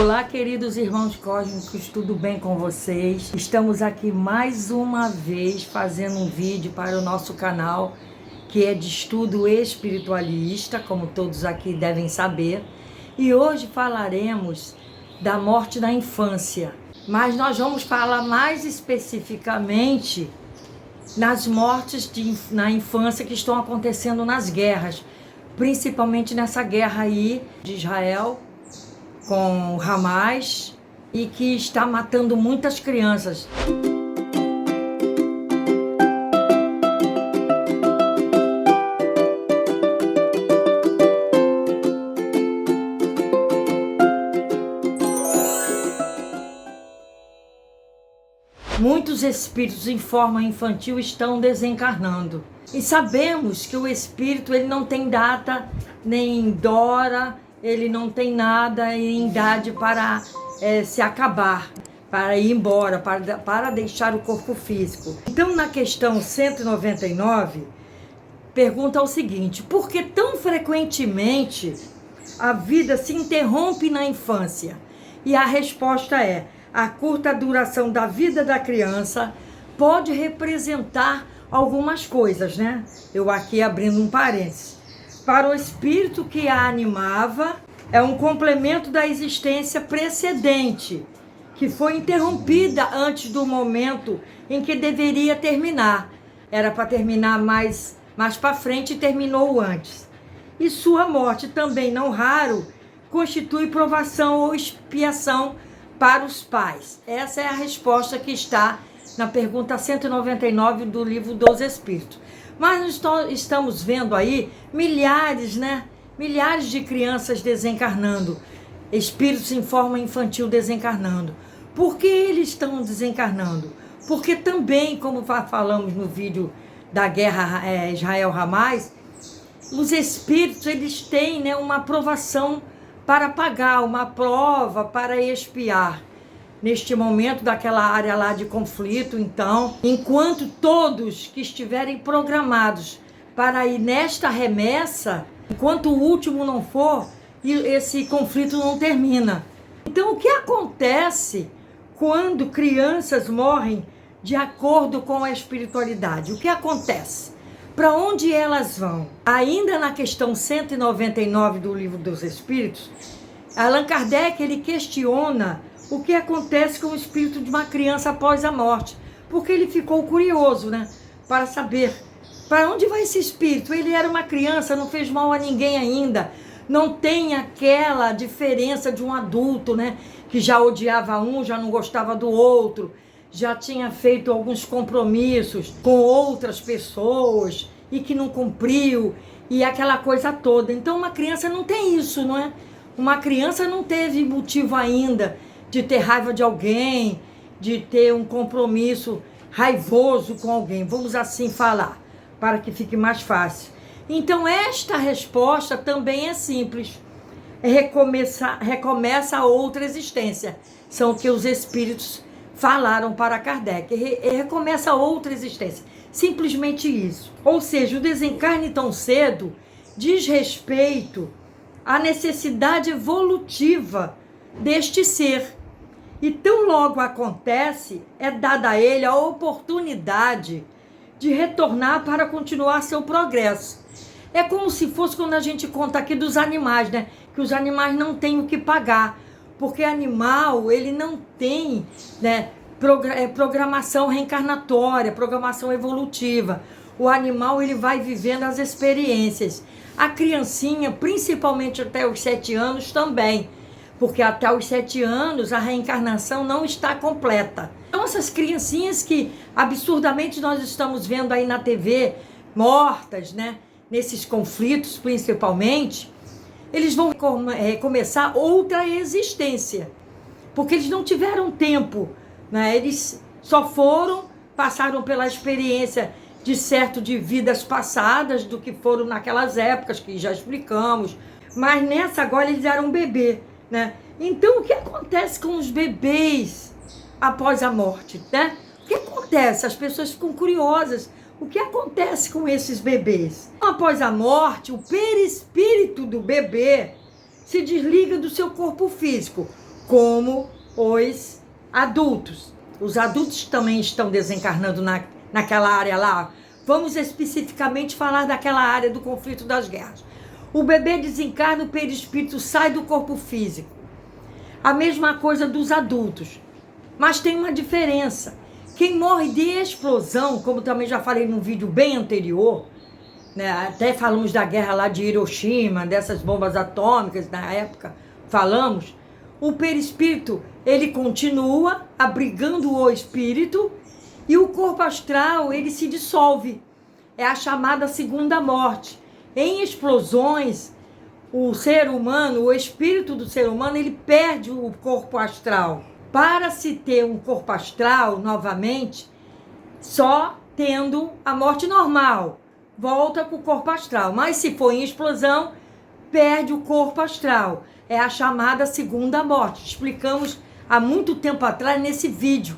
Olá, queridos irmãos cósmicos, tudo bem com vocês? Estamos aqui mais uma vez fazendo um vídeo para o nosso canal, que é de estudo espiritualista, como todos aqui devem saber. E hoje falaremos da morte na infância, mas nós vamos falar mais especificamente nas mortes na infância que estão acontecendo nas guerras, principalmente nessa guerra aí de Israel com Hamas, e que está matando muitas crianças. Muitos espíritos em forma infantil estão desencarnando. E sabemos que o espírito ele não tem data, nem dora, ele não tem nada em idade para se acabar, para ir embora, para deixar o corpo físico. Então, na questão 199, pergunta o seguinte: por que tão frequentemente a vida se interrompe na infância? E a resposta é: a curta duração da vida da criança pode representar algumas coisas, né? Eu aqui abrindo um parênteses. Para o espírito que a animava, é um complemento da existência precedente, que foi interrompida antes do momento em que deveria terminar. Era para terminar mais para frente e terminou antes. E sua morte, também não raro, constitui provação ou expiação para os pais. Essa é a resposta que está na pergunta 199 do livro dos Espíritos. Mas nós estamos vendo aí milhares de crianças desencarnando, espíritos em forma infantil desencarnando. Por que eles estão desencarnando? Porque também, como falamos no vídeo da guerra Israel-Hamas, os espíritos eles têm uma provação para pagar, uma prova para expiar. Neste momento daquela área lá de conflito, então, enquanto todos que estiverem programados para ir nesta remessa, enquanto o último não for, esse conflito não termina. Então, o que acontece quando crianças morrem de acordo com a espiritualidade? O que acontece? Para onde elas vão? Ainda na questão 199 do Livro dos Espíritos, Allan Kardec ele questiona o que acontece com o espírito de uma criança após a morte, porque ele ficou curioso, para saber para onde vai esse espírito. Ele era uma criança, não fez mal a ninguém ainda, não tem aquela diferença de um adulto, que já odiava um, já não gostava do outro, já tinha feito alguns compromissos com outras pessoas e que não cumpriu, e aquela coisa toda. Então uma criança não tem isso, não é? Uma criança não teve motivo ainda de ter raiva de alguém, de ter um compromisso raivoso com alguém, vamos assim falar, para que fique mais fácil. Então esta resposta também é simples, recomeça a outra existência, são o que os espíritos falaram para Kardec, recomeça a outra existência, simplesmente isso. Ou seja, o desencarne tão cedo diz respeito à necessidade evolutiva deste ser. E tão logo acontece, é dada a ele a oportunidade de retornar para continuar seu progresso. É como se fosse quando a gente conta aqui dos animais, que os animais não têm o que pagar, porque animal, ele não tem programação reencarnatória, programação evolutiva. O animal, ele vai vivendo as experiências. A criancinha, principalmente até os 7 anos também, porque até os 7 anos a reencarnação não está completa. Então essas criancinhas que absurdamente nós estamos vendo aí na TV, mortas, nesses conflitos principalmente, eles vão começar outra existência, porque eles não tiveram tempo, eles só passaram pela experiência de vidas passadas, do que foram naquelas épocas que já explicamos, mas nessa agora eles eram bebê. Então, o que acontece com os bebês após a morte? O que acontece? As pessoas ficam curiosas. O que acontece com esses bebês? Após a morte, o perispírito do bebê se desliga do seu corpo físico. como os adultos. Os adultos também estão desencarnando naquela área lá. Vamos especificamente falar daquela área do conflito das guerras. O bebê desencarna, o perispírito sai do corpo físico. A mesma coisa dos adultos. Mas tem uma diferença. Quem morre de explosão, como também já falei num vídeo bem anterior, né, até falamos da guerra lá de Hiroshima, dessas bombas atômicas, na época falamos, o perispírito, ele continua abrigando o espírito e o corpo astral, ele se dissolve. É a chamada segunda morte. Em explosões, o ser humano, o espírito do ser humano, ele perde o corpo astral. Para se ter um corpo astral novamente, só tendo a morte normal, volta para o corpo astral. Mas se for em explosão, perde o corpo astral. É a chamada segunda morte. Explicamos há muito tempo atrás nesse vídeo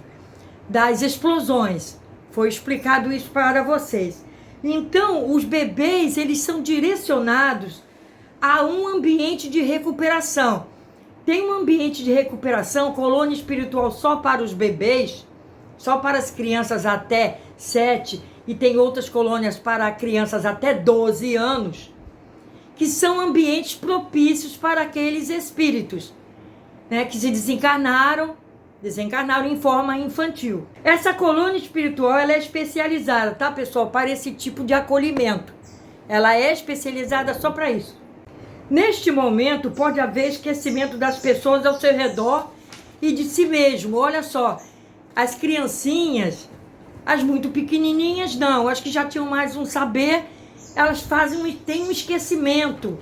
das explosões. Foi explicado isso para vocês. Então, os bebês, eles são direcionados a um ambiente de recuperação. Tem um ambiente de recuperação, colônia espiritual só para os bebês, só para as crianças até 7, e tem outras colônias para crianças até 12 anos, que são ambientes propícios para aqueles espíritos, né, que se desencarnaram em forma infantil. Essa colônia espiritual, ela é especializada, tá, pessoal, para esse tipo de acolhimento. Ela é especializada só para isso. Neste momento, pode haver esquecimento das pessoas ao seu redor e de si mesmo. Olha só, as criancinhas, as muito pequenininhas, não, as que já tinham mais um saber, elas têm um esquecimento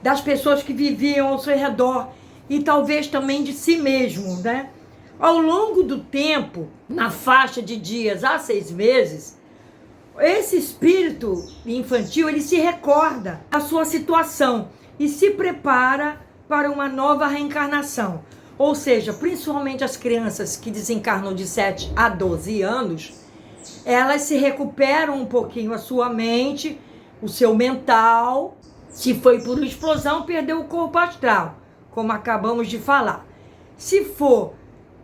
das pessoas que viviam ao seu redor e talvez também de si mesmo, né? Ao longo do tempo, na faixa de dias a 6 meses, esse espírito infantil, ele se recorda da sua situação e se prepara para uma nova reencarnação. Ou seja, principalmente as crianças que desencarnam de 7 a 12 anos, elas se recuperam um pouquinho a sua mente, o seu mental. Se foi por explosão, perdeu o corpo astral, como acabamos de falar. Se for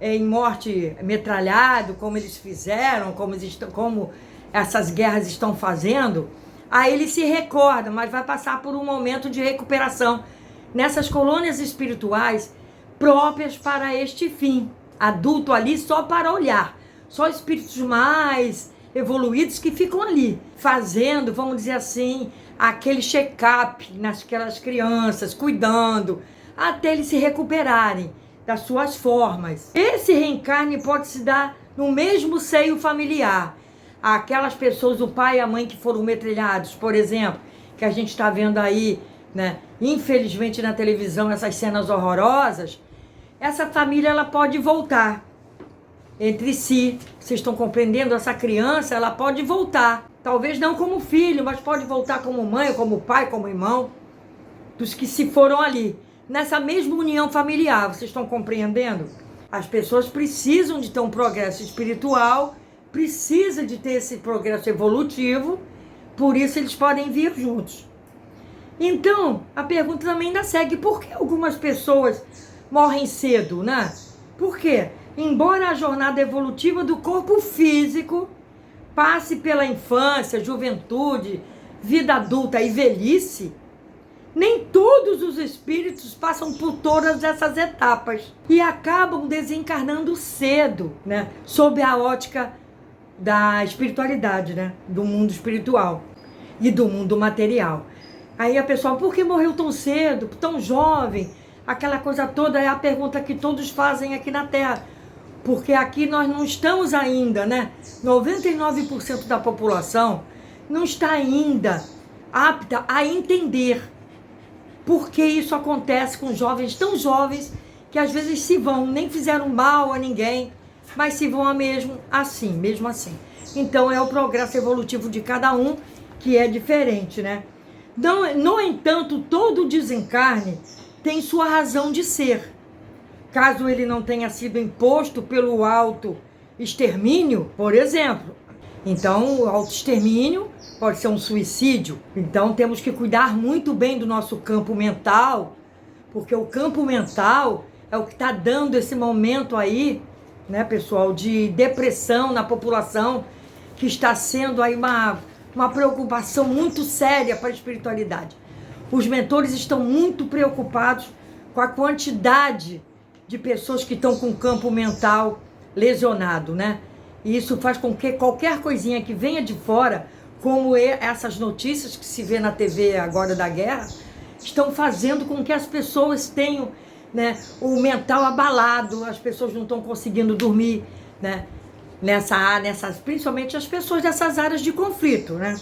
em morte metralhado, como eles fizeram, como essas guerras estão fazendo, aí ele se recorda, mas vai passar por um momento de recuperação nessas colônias espirituais próprias para este fim. Adulto ali só para olhar, só espíritos mais evoluídos que ficam ali, fazendo, vamos dizer assim, aquele check-up naquelas crianças, cuidando, até eles se recuperarem das suas formas. Esse reencarne pode se dar no mesmo seio familiar. Aquelas pessoas, o pai e a mãe que foram metralhados, por exemplo, que a gente está vendo aí, né, infelizmente na televisão, essas cenas horrorosas, essa família, ela pode voltar entre si. Vocês estão compreendendo? Essa criança, ela pode voltar. Talvez não como filho, mas pode voltar como mãe, como pai, como irmão, dos que se foram ali. Nessa mesma união familiar, vocês estão compreendendo? As pessoas precisam de ter um progresso espiritual, precisa de ter esse progresso evolutivo, por isso eles podem vir juntos. Então, a pergunta também ainda segue, por que algumas pessoas morrem cedo, né? Por quê? Embora a jornada evolutiva do corpo físico passe pela infância, juventude, vida adulta e velhice, nem todos os espíritos passam por todas essas etapas e acabam desencarnando cedo, né? Sob a ótica da espiritualidade, né? Do mundo espiritual e do mundo material. Aí a pessoa, por que morreu tão cedo, tão jovem? Aquela coisa toda é a pergunta que todos fazem aqui na Terra. Porque aqui nós não estamos ainda, né? 99% da população não está ainda apta a entender por que isso acontece com jovens tão jovens que às vezes se vão, nem fizeram mal a ninguém, mas se vão mesmo assim. Então é o progresso evolutivo de cada um que é diferente, né? No entanto, todo desencarne tem sua razão de ser. Caso ele não tenha sido imposto pelo auto-extermínio, por exemplo. Então, o auto-extermínio pode ser um suicídio. Então, temos que cuidar muito bem do nosso campo mental, porque o campo mental é o que está dando esse momento aí, né, pessoal, de depressão na população, que está sendo aí uma preocupação muito séria para a espiritualidade. Os mentores estão muito preocupados com a quantidade de pessoas que estão com o campo mental lesionado, né? E isso faz com que qualquer coisinha que venha de fora, como essas notícias que se vê na TV agora da guerra, estão fazendo com que as pessoas tenham, né, o mental abalado, as pessoas não estão conseguindo dormir, né? Principalmente as pessoas dessas áreas de conflito, né?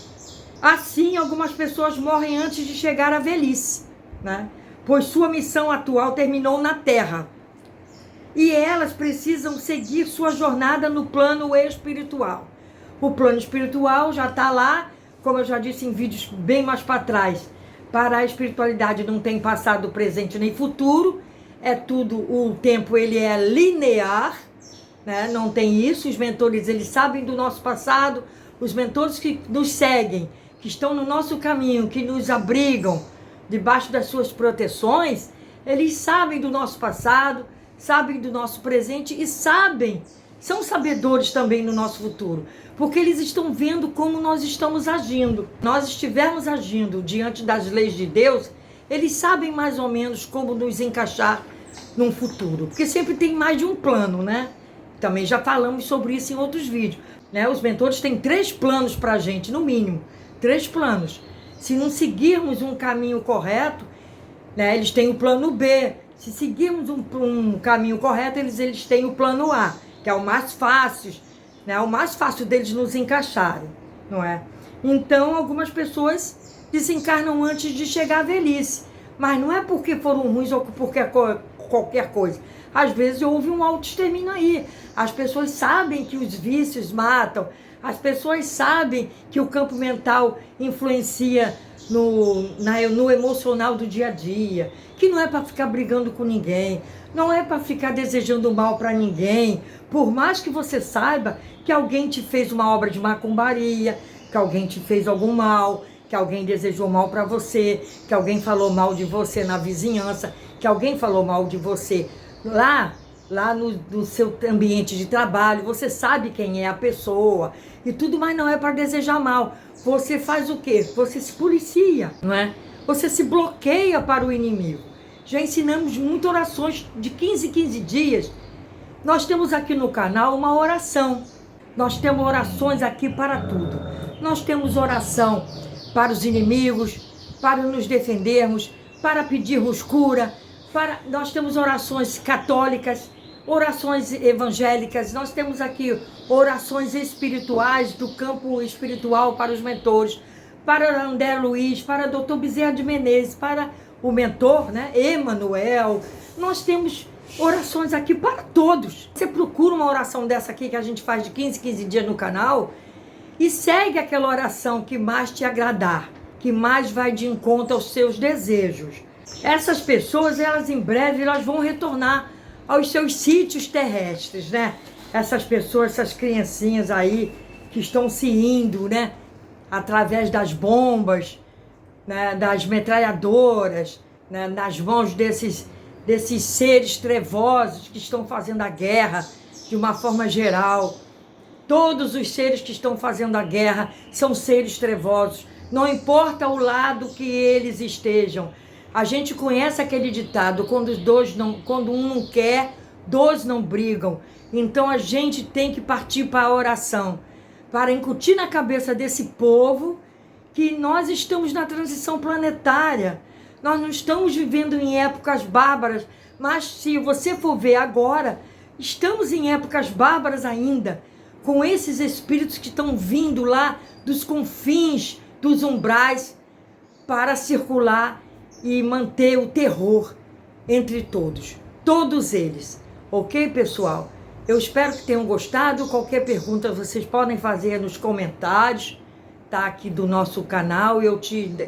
Assim, algumas pessoas morrem antes de chegar à velhice, né? Pois sua missão atual terminou na Terra. E elas precisam seguir sua jornada no plano espiritual. O plano espiritual já está lá, como eu já disse em vídeos bem mais para trás. Para a espiritualidade não tem passado, presente nem futuro. É tudo, o tempo ele é linear, né? Não tem isso. Os mentores, eles sabem do nosso passado. Os mentores que nos seguem, que estão no nosso caminho, que nos abrigam debaixo das suas proteções, eles sabem do nosso passado, sabem do nosso presente e são sabedores também do nosso futuro, porque eles estão vendo como nós estamos agindo. Nós estivermos agindo diante das leis de Deus, eles sabem mais ou menos como nos encaixar num futuro, porque sempre tem mais de um plano, né? Também já falamos sobre isso em outros vídeos, né? Os mentores têm 3 planos para a gente, no mínimo, 3 planos. Se não seguirmos um caminho correto, né, eles têm o plano B. Se seguirmos um caminho correto, eles têm o plano A, que é o mais fácil, né? O mais fácil deles nos encaixarem, não é? Então, algumas pessoas desencarnam antes de chegar à velhice. Mas não é porque foram ruins ou porque qualquer coisa. Às vezes houve um autoextermínio aí. As pessoas sabem que os vícios matam. As pessoas sabem que o campo mental influencia no emocional do dia a dia, que não é para ficar brigando com ninguém, não é para ficar desejando mal para ninguém, por mais que você saiba que alguém te fez uma obra de macumbaria, que alguém te fez algum mal, que alguém desejou mal para você, que alguém falou mal de você na vizinhança, que alguém falou mal de você lá no seu ambiente de trabalho, você sabe quem é a pessoa e tudo, mas não é para desejar mal. Você faz o quê? Você se policia, não é? Você se bloqueia para o inimigo. Já ensinamos muitas orações de 15 em 15 dias. Nós temos aqui no canal uma oração. Nós temos orações aqui para tudo. Nós temos oração para os inimigos, para nos defendermos, para pedirmos cura. Nós temos orações católicas, orações evangélicas, nós temos aqui orações espirituais, do campo espiritual para os mentores, para André Luiz, para Dr. Bezerra de Menezes, para o mentor, né, Emanuel. Nós temos orações aqui para todos. Você procura uma oração dessa aqui que a gente faz de 15 em 15 dias no canal e segue aquela oração que mais te agradar, que mais vai de encontro aos seus desejos. Essas pessoas, elas em breve elas vão retornar aos seus sítios terrestres, né? Essas pessoas, essas criancinhas aí que estão se indo, né? Através das bombas, né? Das metralhadoras, né? Nas mãos desses seres trevosos que estão fazendo a guerra de uma forma geral. Todos os seres que estão fazendo a guerra são seres trevosos. Não importa o lado que eles estejam. A gente conhece aquele ditado, quando um não quer, 2 não brigam. Então a gente tem que partir para a oração, para incutir na cabeça desse povo que nós estamos na transição planetária. Nós não estamos vivendo em épocas bárbaras, mas se você for ver agora, estamos em épocas bárbaras ainda, com esses espíritos que estão vindo lá dos confins, dos umbrais, para circular e manter o terror entre todos eles. Ok, pessoal? Eu espero que tenham gostado. Qualquer pergunta vocês podem fazer nos comentários, tá? Aqui do nosso canal,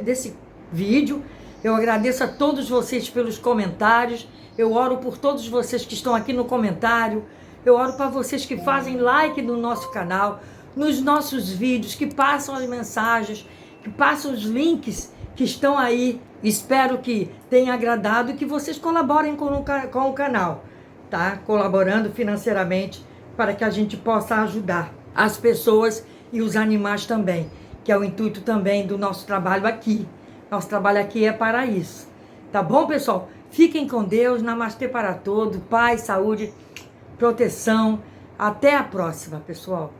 desse vídeo. Eu agradeço a todos vocês pelos comentários. Eu oro por todos vocês que estão aqui no comentário. Eu oro para vocês que fazem like no nosso canal, nos nossos vídeos, que passam as mensagens, que passam os links que estão aí. Espero que tenha agradado e que vocês colaborem com o canal, tá? Colaborando financeiramente para que a gente possa ajudar as pessoas e os animais também, que é o intuito também do nosso trabalho aqui. Nosso trabalho aqui é para isso. Tá bom, pessoal? Fiquem com Deus. Namastê para todos. Paz, saúde, proteção. Até a próxima, pessoal.